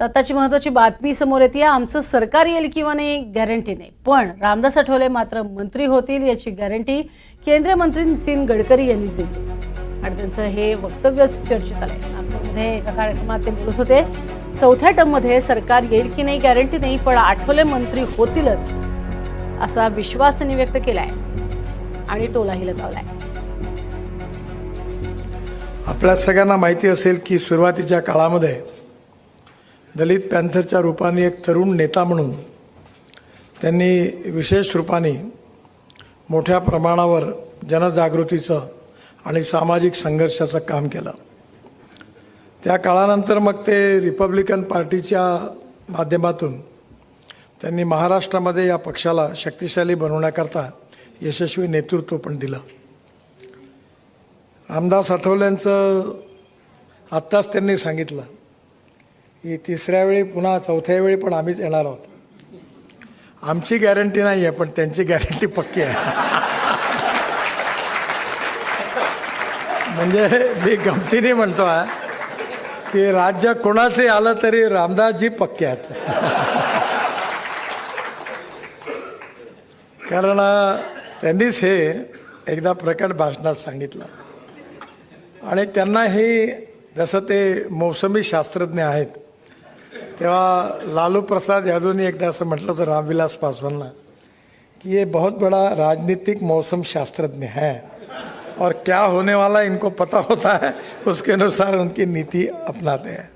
तर आताची महत्त्वाची बातमी समोर येते. आमचं सरकार येईल किंवा नाही गॅरंटी नाही, पण रामदास आठवले मात्र मंत्री होतील याची गॅरंटी केंद्रीय मंत्री नितीन गडकरी यांनी दिली आणि त्यांचं हे वक्तव्यच चर्चेत आलंय. नागपूरमध्ये एका कार्यक्रमात ते बोलत होते. चौथ्या टर्ममध्ये सरकार येईल की नाही गॅरंटी नाही, पण आठवले मंत्री होतीलच असा विश्वास त्यांनी व्यक्त केलाय आणि टोलाही लगावलाय. आपल्या सगळ्यांना माहिती असेल की सुरुवातीच्या काळामध्ये दलित पॅंथरच्या रूपाने एक तरुण नेता म्हणून त्यांनी विशेष रूपाने मोठ्या प्रमाणावर जनजागृतीचं आणि सामाजिक संघर्षाचं काम केलं. त्या काळानंतर मग ते रिपब्लिकन पार्टीच्या माध्यमातून त्यांनी महाराष्ट्रामध्ये या पक्षाला शक्तिशाली बनवण्याकरता यशस्वी नेतृत्व पण दिलं. रामदास आठवलेंचं आत्ताच त्यांनी सांगितलं की तिसऱ्या वेळी पुन्हा चौथ्या वेळी पण आम्हीच येणार आहोत. आमची गॅरंटी नाही आहे, पण त्यांची गॅरंटी पक्की आहे. म्हणजे मी गमतीने म्हणतो आहे की राज्य कोणाचे आलं तरी रामदासजी पक्के आहेत. कारण त्यांनीच हे एकदा प्रकट भाषणात सांगितलं आणि त्यांना हे जसं ते मौसमी शास्त्रज्ञ आहेत, तेव्हा लालू प्रसाद यादवनी एकदा असं म्हटलं होतं रामविलास पासवानला कि ये बहुत बड़ा राजनीतिक मौसम शास्त्रज्ञ है और क्या होने वाला इनको पता होता है, उसके अनुसार उनकी नीति अपनाते हैं.